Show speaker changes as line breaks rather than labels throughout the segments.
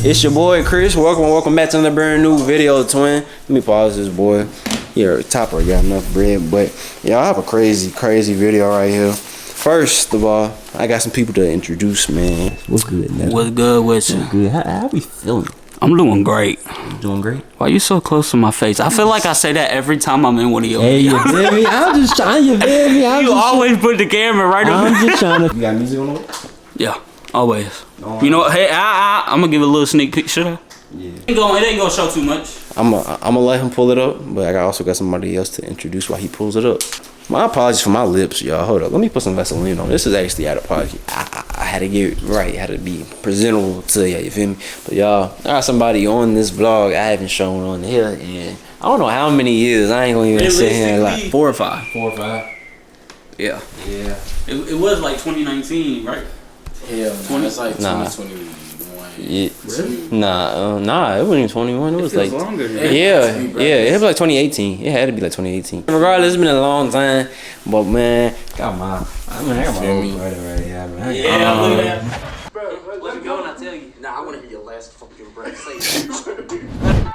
It's your boy Chris. Welcome back to another brand new video, twin. Let me pause this, boy. Your topper got enough bread, but y'all have a crazy video right here. First of all, I got some people to introduce, man. What's good, man?
What's good with you?
Good. How we feeling?
I'm doing great.
You doing great?
Why you so close to my face? I feel like I say that every time I'm in one of your videos.
You feel me? I'm just trying. You feel me?
You always put the camera right up.
I'm just trying to. You got music on the way?
Yeah, always. You know what? Hey, I'm gonna give a little sneak peek. Should I? Yeah. It ain't gonna show too much. I'm
gonna let him pull it up, but I also got somebody else to introduce while he pulls it up. My apologies for my lips, y'all. Hold up. Let me put some Vaseline on. This is actually out of pocket. I had to get it right. I had to be presentable to y'all. You feel me? But y'all, I got somebody on this vlog I haven't shown on here in I don't know how many years. I ain't gonna even sit here and like
4 or 5.
4 or 5.
Yeah.
Yeah.
It was like 2019, right?
Hell, 20. It's like 2021.
Yeah.
Really?
Nah, it wasn't even 21. It was like
longer than
yeah, it was like 2018. It had to be like 2018. Regardless, it's been a long time, but man, I got my old brother right here, man.
Yeah, look at that.
Bro, let me go and I tell you. Nah, I want to hear your last fucking breath. Say it.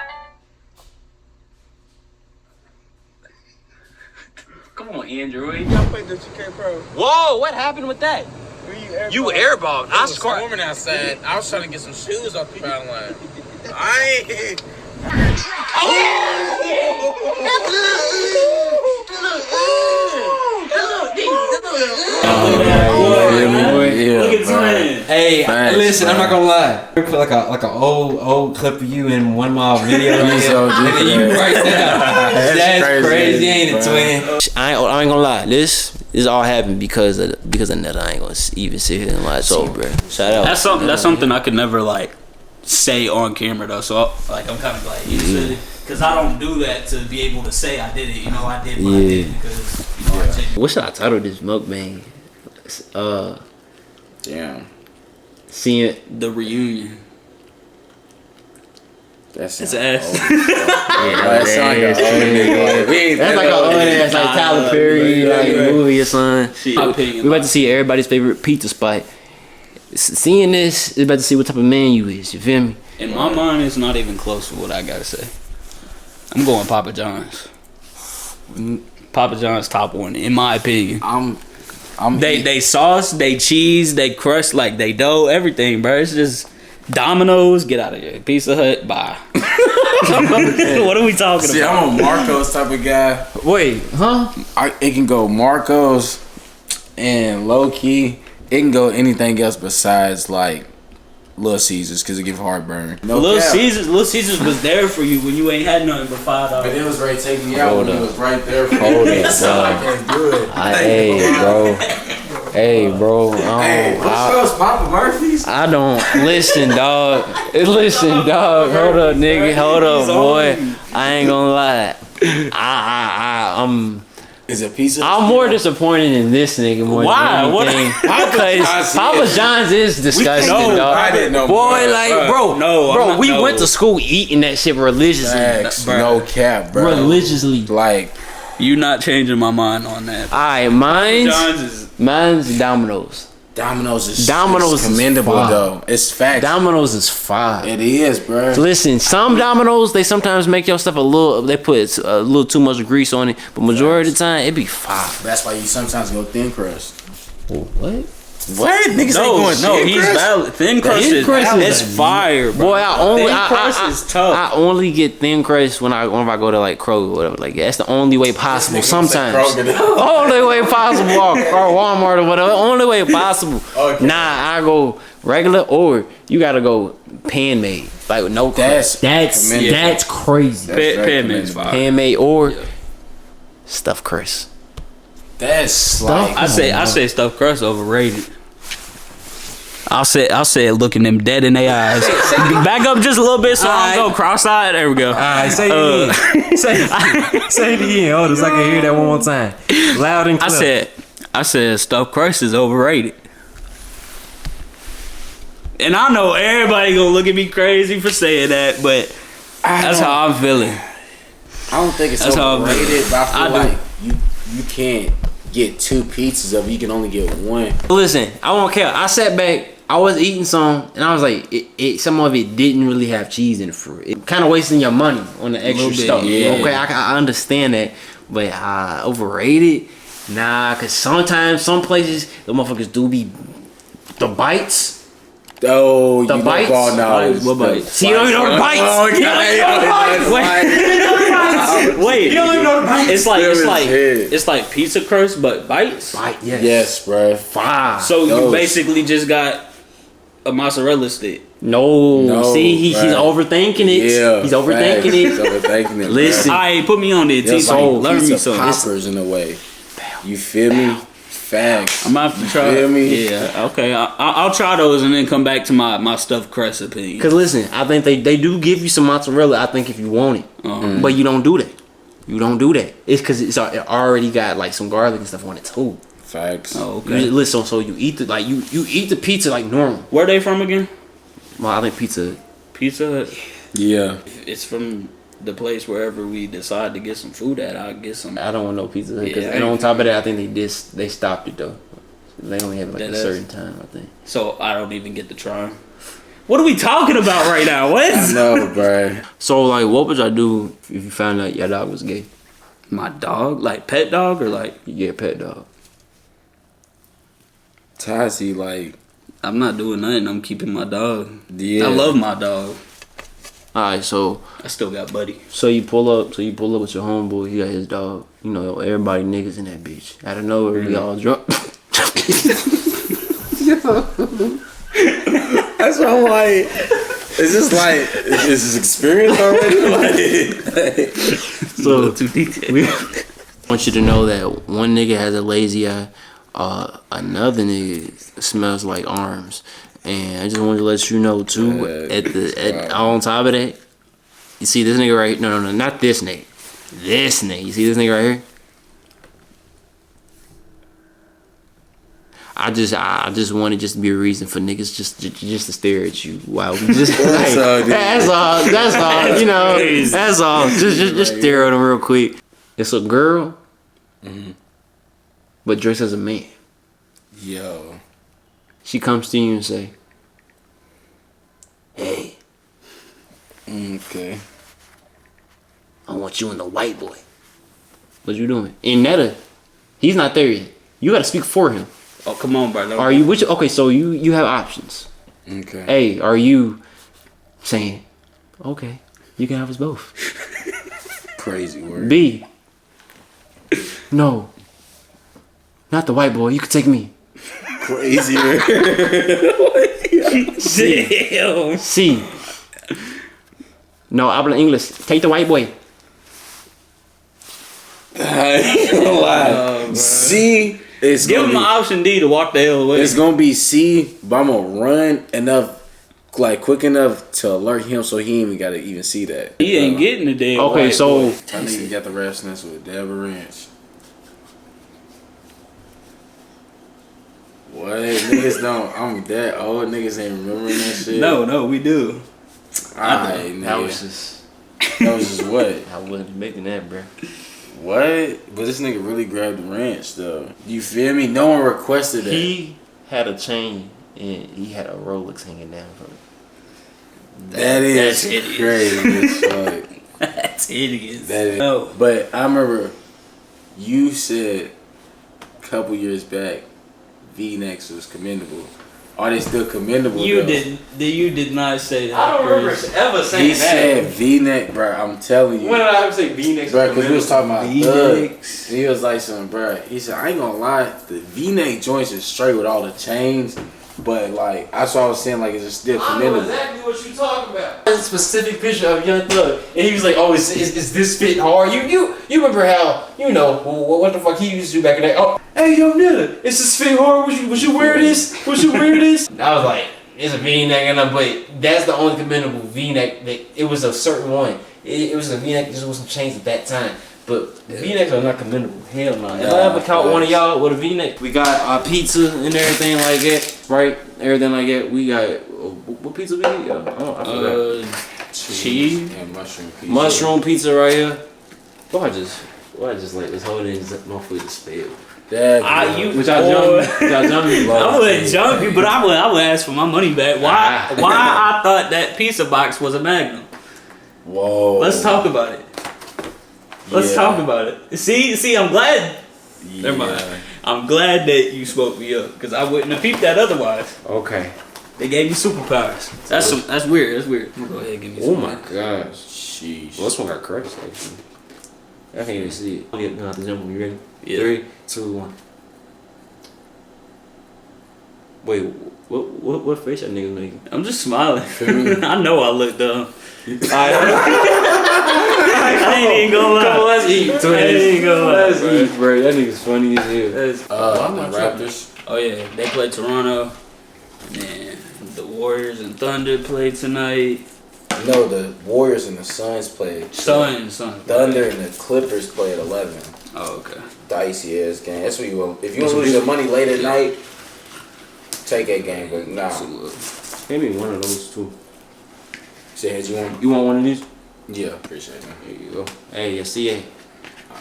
Come on, Android.
Y'all played the 2K Pro.
Whoa, what happened with that? You airballed.
I was swarming outside. I was trying to get some shoes off the foul line. I ain't.
Look at Twin.
Hey, listen, I'm not gonna lie. I put like a old clip of you in one of my videos right here, and then you right there. That's crazy, ain't it, Twin? I ain't gonna lie. This all happened because of Netta. I ain't gonna even sit here and lie to you, bro. Shout out.
That's something I could never like say on camera though. So like I'm kind of like because I don't do that to be able to say I did it. You know, I did what I did because I did.
What should I title this mukbang?
Damn.
Seeing
the reunion.
That's
ass.
That's like an old ass like Tyler Perry like movie or something. We about to see everybody's favorite pizza spot. Seeing this is about to see what type of man you is. You feel me?
In my mind, it's not even close to what I gotta say. I'm going Papa John's. Papa John's top one, in my opinion. They sauce, they cheese, they crust, like they dough, everything, bro. It's just Dominos. Get out of here. Pizza Hut. Bye. What are we talking about?
See, I'm a Marco's type of guy.
Wait, huh?
It can go Marco's and low key. It can go anything else besides like Little Caesars because it give heartburn.
Little Caesars was there for you when you ain't had nothing but $5.
But it was ready to take me out. It was right there for
Hold
me.
up,
So I can't do it.
Hey, bro.
Hey, what's Papa Murphy's?
I don't listen, dog. Listen, dog. Hold up, nigga. Hold up, boy. I ain't gonna lie.
Is it pizza?
I'm more disappointed in this nigga more than anything. Because Papa John's is disgusting, dog.
I didn't know.
Boy, like, bro, we went to school eating that shit religiously.
No cap, bro.
Religiously.
Like,
You not changing my mind on that.
Alright, mine's Domino's.
Domino's is
is
commendable
fire.
though. It's facts.
Domino's is fire.
It is, bro.
Listen, some Domino's, they sometimes make your stuff they put a little too much grease on it, but majority of the time, it be fire.
That's why you sometimes go thin crust.
What?
What? Niggas ain't going thin
he's
crust?
valid. Thin crust is fire, bro.
Boy,
Thin crust is tough.
I only get thin crust when I go to like Kroger or whatever. Like that's the only way possible. Sometimes, only way possible, or Walmart or whatever. Only way possible.
Okay.
Nah, I go regular or you gotta go pan made, like with no crust. That's crazy.
Pan made's fire.
Pan made or stuffed crust.
That's like
I say stuffed crust overrated. I'll say it looking them dead in their eyes. Back up just a little bit so I don't go cross-eyed. There we go.
Alright, say it again. Say it again. Hold on, so I can hear that one more time. Loud and clear.
I said stuffed crust is overrated. And I know everybody gonna look at me crazy for saying that, but that's how I'm feeling.
I don't think it's overrated, but I feel like you can't get 2 pizzas of it. You can only get 1.
Listen, I won't care. I sat back. I was eating some, and I was like, some of it didn't really have cheese in it for it. Kind of wasting your money on the extra stuff.
Yeah.
Okay, I understand that, but overrated? Nah, cause sometimes some places the motherfuckers do be the bites.
Oh,
The
you
bites?
know, no,
What bites?
See, you don't even know the bites.
Oh,
You don't even know the bites.
Wait,
You don't even know the bites.
It's like pizza crust, but bites.
Bite, yes.
Yes, bro.
Fine.
So you
Those.
basically just got a mozzarella stick.
No, see, he's overthinking it.
Yeah,
he's overthinking
facts.
it.
He's overthinking it.
Listen.
bro.
Alright, put me on there.
There's
Teach
like
me. Learn me
pizza
something.
poppers in a way. You feel me? Facts.
I'm gonna have to try.
Feel me?
Yeah, okay. I'll try those and then come back to my stuffed crust opinion.
Cause listen, I think they do give you some mozzarella. I think if you want it, but you don't do that. You don't do that. It's cause it already got like some garlic and stuff on it too.
Facts.
Oh, okay.
Listen, so you eat you eat the pizza like normal.
Where they from again?
Well, I think pizza.
Pizza.
Yeah.
It's from the place wherever we decide to get some food at. I'll get some.
I don't want no pizza. Cause,
Yeah,
and on top of that, I think they stopped it though. They only have like a certain time, I think.
So I don't even get to try 'em. What are we talking about right now? What?
I know, bro.
So like, what would y'all do if you found out your dog was gay?
My dog, like pet dog, or like
You get a pet dog.
Tazi, like,
I'm not doing nothing. I'm keeping my dog.
yeah.
I love my dog.
All right, so
I still got Buddy.
you pull up with your homeboy. He got his dog. You know, everybody niggas in that bitch. Out of nowhere, we all drunk.
That's what I'm like. Is this like, is this experience already? Like,
So
Too detailed.
we want you to know that one nigga has a lazy eye. Another nigga smells like arms. And I just wanted to let you know too. On top of that, you see this nigga right? No, not this nigga. This nigga. You see this nigga right here? I just wanted just to be a reason for niggas just to stare at you while we just
That's all, dude.
that's all you know, that's all. Just stare at them real quick. It's a girl, but dressed as a man.
yo.
She comes to you and say, "Hey,
Okay.
I want you and the white boy." What you doing? And Netta, he's not there yet. You gotta speak for him.
Oh, come on, bro.
Are you okay? So you have options.
Okay.
A, are you saying, okay, you can have us both?
Crazy word.
B, no, not the white boy. You can take me.
Crazier.
Damn.
C, no, habla English. Take the white boy.
I ain't gonna lie. C, it's
Give
gonna
him
be,
an option D to walk the hell away.
it's gonna be C, but I'm gonna run enough, like quick enough to alert him so he ain't even gotta even see that.
He ain't getting the damn.
Okay,
white
so
boy.
I need to get the rest with Deborah Ranch. What? Niggas don't. I'm that old. Niggas ain't remembering that shit.
No, we do.
Alright,
that was
nigga.
just,
That was just what?
I wasn't expecting that, bro.
What? But this nigga really grabbed the ranch though. You feel me? No one requested that.
He had a chain and he had a Rolex hanging down from it.
That is
That's hideous.
crazy as fuck.
That's hideous.
That is.
No.
But I remember you said a couple years back V-necks was commendable. Are they still commendable?
You
though?
did not say that. Chris.
ever
He said V-neck, bro. I'm telling you.
When did I ever say V-necks?
Bro, because we was talking about
V-necks.
thugs. He was like something, bro. He said, I ain't gonna lie, the V-neck joints is straight with all the chains, but like, that's what I was saying, like, it's still commendable.
exactly what you talking about. There's a specific picture of Young Thug, and he was like, "Oh, is this fit hard?" You remember how what the fuck he used to do back in the day? Oh, hey, yo, nigga, is this fit hard? Would you wear this? Would you wear this? I was like, it's a V-neck, and but that's the only commendable V-neck. That it was a certain one. It was a V-neck. Just with some chains at that time. But V-necks are not commendable. Hell no. If I ever caught one of y'all with a V-neck, we got pizza and everything like that, right? Everything like that. We got what pizza we get? I forgot.
Cheese and mushroom pizza.
Mushroom pizza right here. Why I just let this whole thing motherfucker spell?
That
Which I jump you.
I wouldn't jump you, but I would ask for my money back. Why I thought that pizza box was a Magnum?
Whoa.
Let's talk about it. Let's talk about it. See, I'm glad.
Yeah.
Never mind. I'm glad that you spoke me up because I wouldn't have peeped that otherwise.
Okay.
They gave me superpowers. That's weird. That's weird. I'm gonna go ahead and give me some.
Oh my gosh.
Sheesh.
Well, this one got crushed actually. I can't even see it. I'm gonna have to jump when you ready.
Yeah.
3, 2, 1. Wait, what face that nigga making?
I'm just smiling. I know I look dumb. I ain't even gonna lie.
Come on, let's eat.
I ain't even gonna lie.
Let's eat, bro. That nigga's funny as hell.
The Raptors.
Oh yeah, they play Toronto. And then the Warriors and Thunder play tonight.
No, the Warriors and the Suns played.
Sun.
Thunder and the Clippers play at 11.
Oh, okay.
Dicey ass game. That's what you want. If you want to lose your money late at night, take that game. But nah.
Give me one of those two.
Say,
You want one of these?
Yeah, appreciate it.
There you go. Hey, you see it.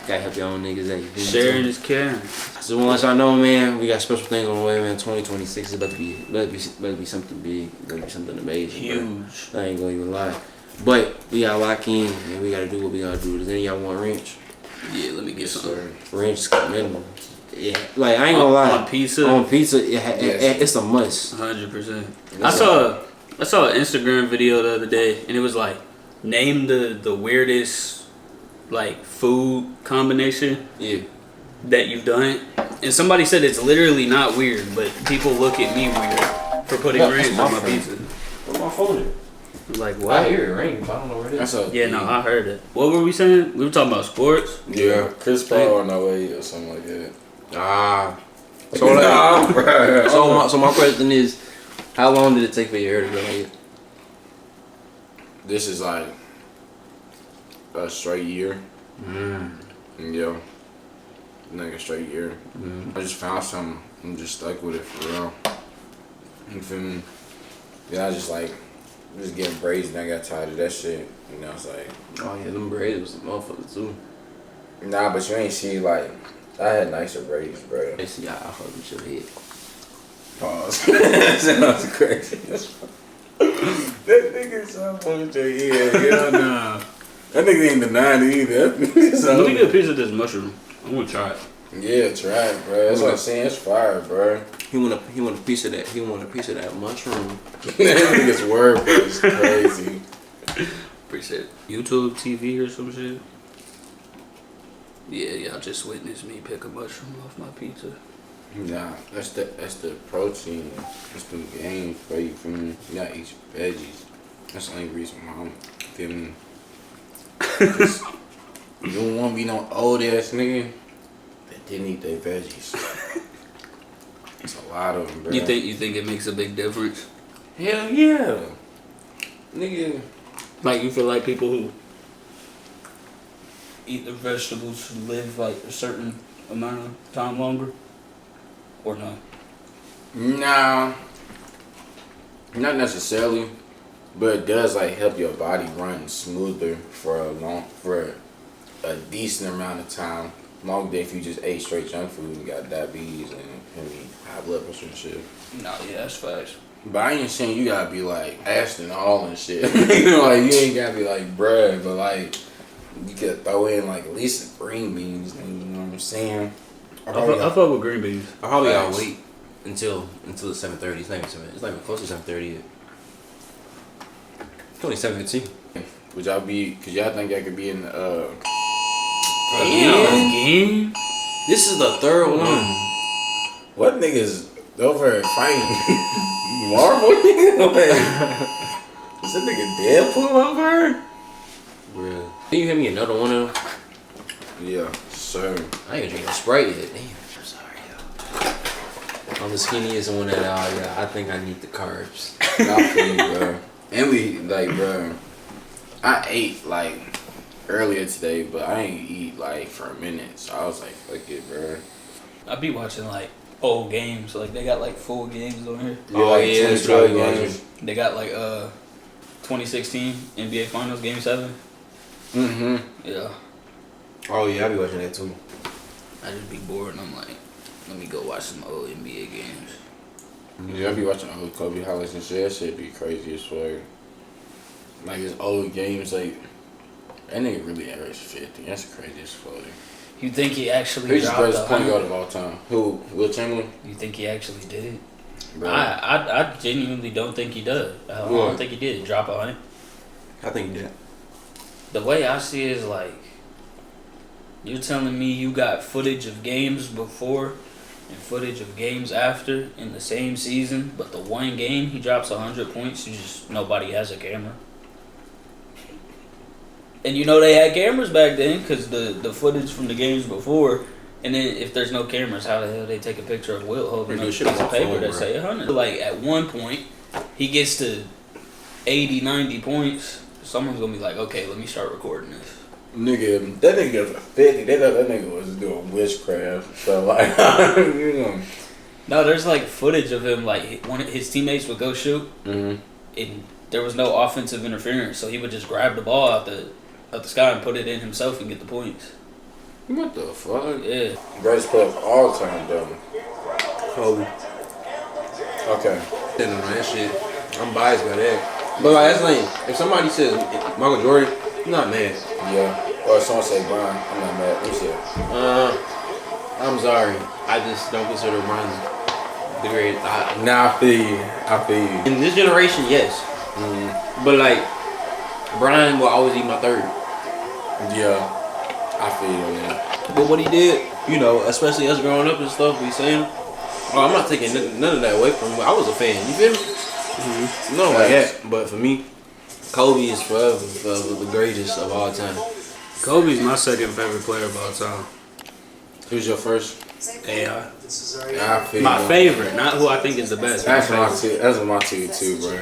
Gotta help your own niggas. Hey,
Sharing is caring.
So want to let y'all know, man, we got special things on the way, man. 2026 is about to be something big. Gonna be something amazing.
Huge.
Bro. I ain't gonna even lie. But we gotta lock in and we gotta do what we gotta do. Does any of y'all want wrench?
Yeah, let me get some.
Wrench is minimum. Yeah, like I ain't gonna lie.
On pizza.
On pizza, it's a must.
100%. I saw an Instagram video the other day, and it was like, name the weirdest like food combination that you've done, and somebody said it's literally not weird, but people look at me weird for putting ranch on my pizza.
Where's my phone?
Like what?
I hear it ring, but I don't know where it is.
Yeah, no, I heard it. What were we saying? We were talking about sports.
Yeah, Chris Paul on the way or something like that.
So my question is, how long did it take for your hair to grow like it?
This is like a straight year. Yeah. Like a straight year. I just found something. I'm just stuck with it for real. You feel me? Yeah, I just getting braids and I got tired of that shit. You know, it's like.
Oh yeah, them braids was a motherfucker too.
Nah, but you ain't see I had nicer braids, bro.
I see, I fuck with your head.
Pause. That sounds crazy. That nigga sounds with your head. Hell nah. That nigga ain't denying it either.
Let me get a piece of this mushroom. I'm gonna try it.
Yeah, try it, bro. That's what I'm saying. It's fire, bro.
He want a piece of that. He want a piece of that mushroom.
That nigga's word, bro, is crazy.
Appreciate it. YouTube TV or some shit. Yeah, y'all just witnessed me pick a mushroom off my pizza.
Nah, that's the protein. That's the game for you. Feel me? You gotta eat your veggies. That's the only reason why I'm feeling. You don't want to be no old ass nigga that didn't eat their veggies. It's a lot of them, bro.
You think it makes a big difference?
Hell yeah, nigga.
Like you feel like people who eat their vegetables live like a certain amount of time longer, or no?
Nah, not necessarily, but it does help your body run smoother for a decent amount of time. Long day if you just ate straight junk food and got diabetes and high blood pressure and shit.
No, yeah, that's facts.
But I ain't saying you gotta be Ashton Hall and shit. You know, you ain't gotta be bruh, but you could throw in at least green beans. You know what I'm saying?
I fuck with green beans.
I probably gotta wait until the 7:30. It's not even 7. It's not even close to 7:30 yet. It's only 7:15.
Would y'all be? Cause y'all think y'all could be in the
Again?
This is the third one.
What niggas over here fighting? Marvel nigga? Is that nigga Deadpool over?
Bruh. Can you hear me another one of them?
Yeah, sir.
I ain't even drinking Sprite yet. Damn. I'm sorry, yo. I'm the skinniest one at all, yeah. I think I need the carbs.
I feel you, bro. And we bro. I ate earlier today, but I ain't eat for a minute, so I was fuck it, bro.
I be watching old games, they got full games on here.
Oh yeah, that's right. Games.
They got 2016 NBA Finals Game 7.
Mm-hmm.
Yeah.
Oh yeah, I be watching that too.
I just be bored and I'm Let me go watch some old NBA games.
Yeah, I be watching old Kobe highlights and shit. That shit be crazy as fuck. Like his old games, like that nigga really averaged 50. That's crazy as fuck.
You think he actually
He's the
dropped
greatest point
100?
guard of all time. Who? Will Chamberlain?
You think he actually did it?
Bro.
I genuinely don't think he does. I don't think he did drop 100.
I think he did.
The way I see it is like, you're telling me you got footage of games before and footage of games after in the same season, but the one game he drops 100 points, nobody has a camera. And you know they had cameras back then because the footage from the games before, and then if there's no cameras, how the hell they take a picture of Wilt holding a piece of paper that say 100? Like at one point, he gets to 80, 90 points, someone's gonna be like, okay, let me start recording this.
Nigga, that nigga was 50. They thought that nigga was doing witchcraft. So like, you know.
No, there's like footage of him, like one of his teammates would go shoot, and there was no offensive interference, so he would just grab the ball out the sky and put it in himself and get the points.
What the fuck?
Yeah.
Greatest player of all time, though.
Kobe.
Okay.
Didn't know that shit. I'm biased by that. But like, that's like, if somebody says Michael Jordan, I'm not mad.
Yeah. Or if someone say Brian, I'm not mad. Let me see.
I'm sorry. I just don't consider Brian the great.
Nah, I feel you.
In this generation, yes. But like, Brian will always be my third.
Yeah. I feel you on that.
But what he did, you know, especially us growing up and stuff, we saying, I'm not taking none of that away from him. I was a fan. You feel me? No, like that. But for me, Kobe is forever the greatest of all time.
Kobe's my second favorite player of all time.
Who's your first?
AI.
I feel
My
you.
favorite, not who I think is the best.
That's my two too, bro.